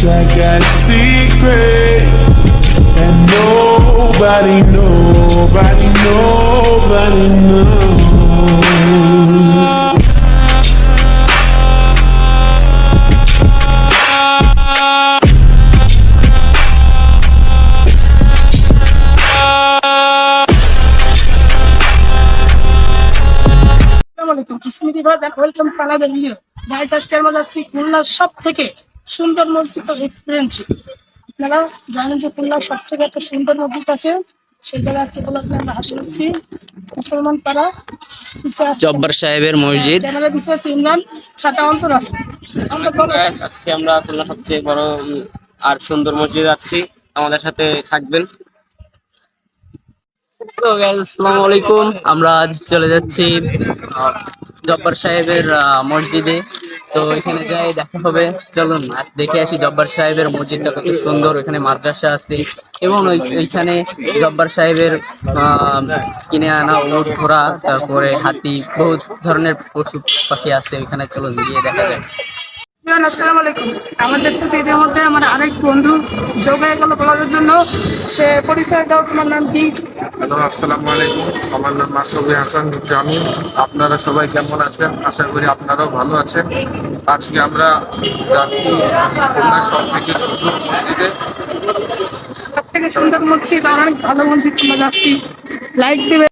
I got secrets, and nobody knows. Welcome to another video. Guys, আজকে আমরা যাচ্ছি খুলনার সব থেকে সুন্দর মসজিদ এক্সপিরিয়েন্স। আপনারা জানেন যে খুলনার সবথেকে এত সুন্দর মসজিদ আছে, সেই জায়গায় আজকে আমরা হাসি মুসলমান পাড়া জব্বার সাহেবের মসজিদ। ক্যামেরা পিছিয়ে আছে ইমরান, সাথে অন্তর আছে। আজকে আমরা খুলনা সবচেয়ে বড় আর সুন্দর মসজিদ যাচ্ছি, আমাদের সাথে থাকবেন। আসসালামু আলাইকুম। আমরা আজ চলে যাচ্ছি জব্বার সাহেবের মসজিদে। তো এখানে যাই দেখা হবে, চলুন আজ দেখে আসি জব্বার সাহেবের মসজিদটা কত সুন্দর। এখানে মাদ্রাসা আছে এবং ওইখানে জব্বার সাহেবের কিনে আনা উট, ঘোড়া, তারপরে হাতি, বহুত ধরনের পশু পাখি আছে ওইখানে। চলুন গিয়ে দেখা যায়। আসসালামু আলাইকুম। আমাদের সাথে এর মধ্যে আমার আরেক বন্ধু যোগ হয়ে গেল বলার জন্য। সে পরিচয় দাও, তোমার নাম কি? হ্যালো, আসসালামু আলাইকুম। আমার নাম মাসুদ হাসান জামি। আপনারা সবাই কেমন আছেন? আশা করি আপনারাও ভালো আছেন। আজকে আমরা যাচ্ছি খুলনার সব থেকে সুন্দর মসজিদে। সব থেকে সুন্দর মসজিদ, অনেক ভালো মসজিদ আমরা যাচ্ছি। লাইক দেবে।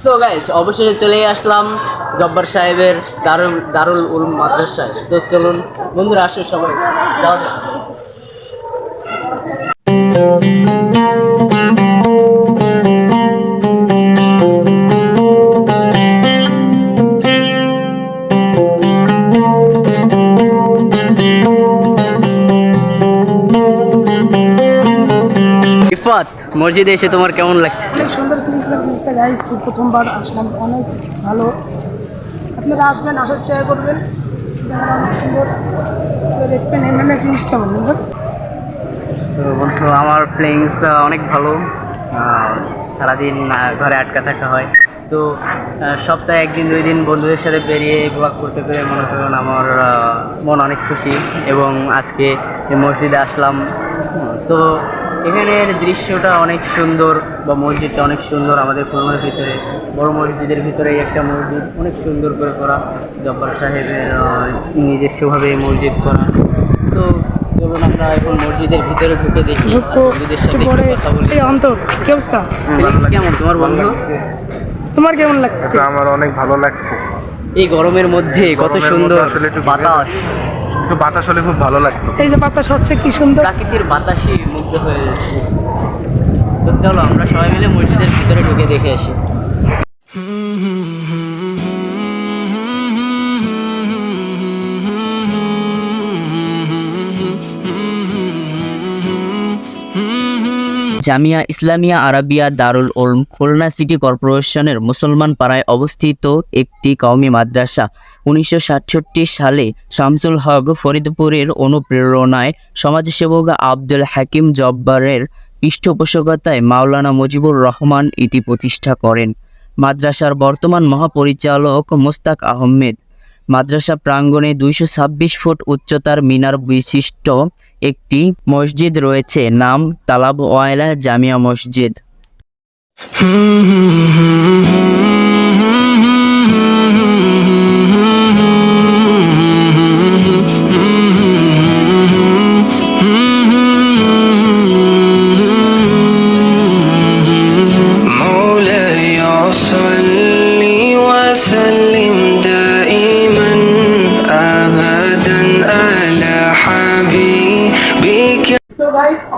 সো গাইস, অবশেষে চলে আসলাম জব্বার সাহেবের দারুল উলুম মাদ্রাসায়। তো চলুন বন্ধুরা, আসো সবাই যাওয়া যাক। মসজিদে এসে তোমার কেমন লাগছে? অনেক সুন্দর ফিলিংস লাগছে গাইস। প্রথমবার আসলাম, অনেক ভালো। আপনারা আসবেন, আসার ট্রাই করবেন, জায়গাটা অনেক সুন্দর দেখবেন। এমএনএ ফিলিংস কেমন বলুন? তো বন্ধু, আমার ফিলিংস অনেক ভালো। সারাদিন ঘরে আটকা থাকা হয়, তো সপ্তাহে একদিন দুই দিন বন্ধুদের সাথে বেরিয়ে ওয়াক করতে পেরে মনে করুন আমার মন অনেক খুশি। এবং আজকে এই মসজিদে আসলাম, তো এখানের দৃশ্যটা অনেক সুন্দর, বা মসজিদটা অনেক সুন্দর। আমাদের খুলনার ভিতরে বড় মসজিদের ভিতরে একটা মসজিদ অনেক সুন্দর করে করা, জব্বার সাহেবের নিজস্বভাবে মসজিদ করা। তো চলুন আমরা এখন মসজিদের ভিতরে ঢুকে দেখি, মসজিদের সাথে কথা বলি। অন্তর, কি অবস্থা? কেমন তোমার বন্ধু? তোমার কেমন লাগছে? আমার অনেক ভালো লাগছে। এই গরমের মধ্যে কত সুন্দর বাতাস, একটু বাতাস হলে খুব ভালো লাগতো। এই যে বাতাস হচ্ছে, কি সুন্দর। প্রাকৃতির বাতাসে মুগ্ধ হয়ে যাচ্ছে। তো চলো আমরা সবাই মিলে মসজিদের ভিতরে ঢুকে দেখে আসি। জামিয়া ইসলামিয়া আরাবিয়া দারুল উলুম খুলনা সিটি কর্পোরেশনের মুসলমান পাড়ায় অবস্থিত একটি কওমি মাদ্রাসা। 1967 সালে শামসুল হক ফরিদপুরের অনুপ্রেরণায় সমাজসেবক আব্দুল হাকিম জব্বারের পৃষ্ঠপোষকতায় মাওলানা মুজিবুর রহমান এটি প্রতিষ্ঠা করেন। মাদ্রাসার বর্তমান মহাপরিচালক মোস্তাক আহমেদ। মাদ্রাসা প্রাঙ্গণে 226 ফুট উচ্চতার মিনার বিশিষ্ট একটি মসজিদ রয়েছে, নাম তালাবওয়ালা জামিয়া মসজিদ।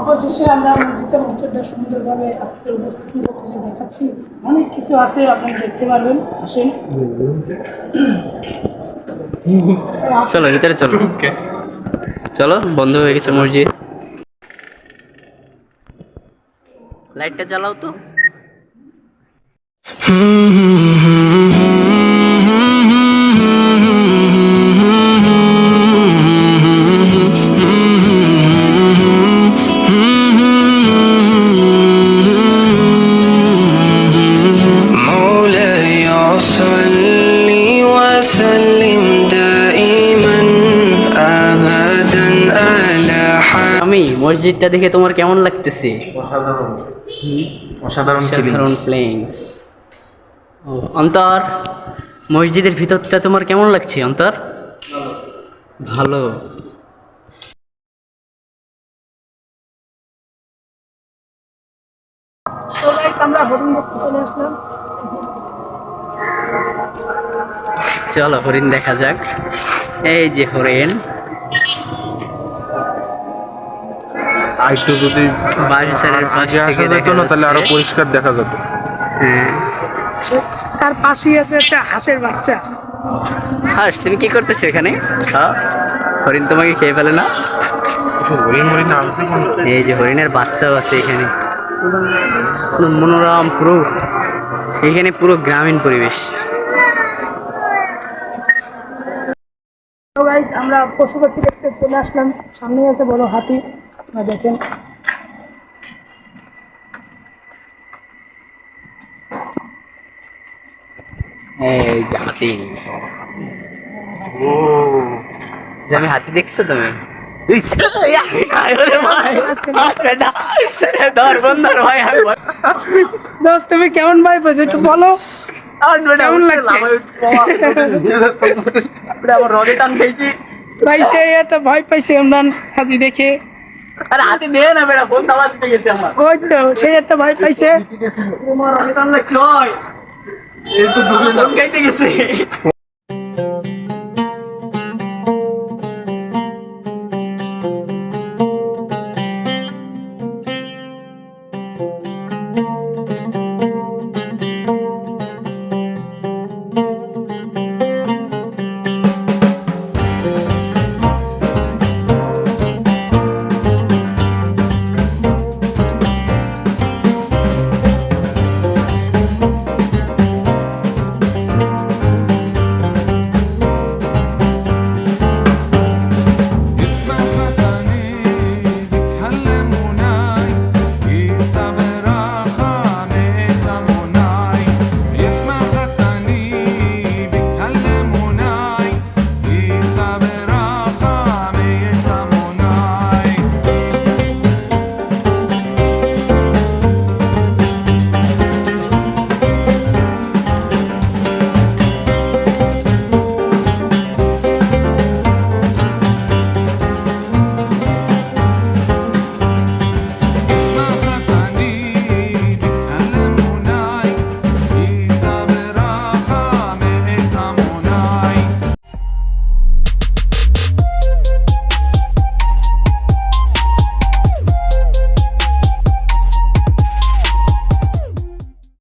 অবশেষে আমরা মসজিদের মধ্যে সুন্দরভাবে আপনাদের উপস্থাপন করতেছি, দেখাচ্ছি। অনেক কিছু আছে, আপনারা দেখতে পারবেন। আসেন, চলো ভিতরে চলো। চলো, বন্ধ হয়ে গেছে মসজিদ। লাইটটা জ্বালাও তো। مولاي صل وسلم دائما ابدا على আমি মসজিদটা দেখে তোমার কেমন লাগতেছে? অসাধারণ অসাধারণ সাধারণ প্লেইংস। অন্তর, মসজিদের ভিতরটা তোমার কেমন লাগছে অন্তর? ভালো। সো গাইস আমরা হরিণ দেখতে চলে আসলাম। চলো হরিণ দেখা যাক। এই যে হরিণ, আরেকটু যদি বাঁশঝাড়ের পাশ আগে আসা থেকে যেত দেখা না তাহলে আরো যাচ্ছে। পরিষ্কার দেখা যেত। হ্যাঁ। তার পাশেই আছে একটা হাঁসের বাচ্চা। হাস, তুমি কি করতেছো এখানে? হ্যাঁ, হরিণ তোমাকে খেয়ে ফেলে না? হরিণ মরিণ আনছে কোন? এই যে হরিণের বাচ্চাও আছে এখানে। পুরো মনোরম, পুরো এখানে পুরো গ্রামীণ পরিবেশ। তো গাইস আমরা পশু পাখি দেখতে চলে আসলাম। সামনে আছে বড় হাতি, আপনারা দেখেন। এই যে হাতি। ও যে আমি হাতি দেখছো তুমি? দোস্ত তুমি কেমন ভাই পেয়েছো একটু বলো, কেমন লাগছে? আমার রগে টান খেয়েছি। ভাই সে একটা ভয় পাইছে ইমরান হাতি দেখে। আরে হাতি দে না বেটা, ফোন দাবা দিতে গেছে আমার। ওই তো সে একটা ভয় পাইছে। তোমার রগে টান লাগছে, ওই এই তো দূরে খাইতে গেছে।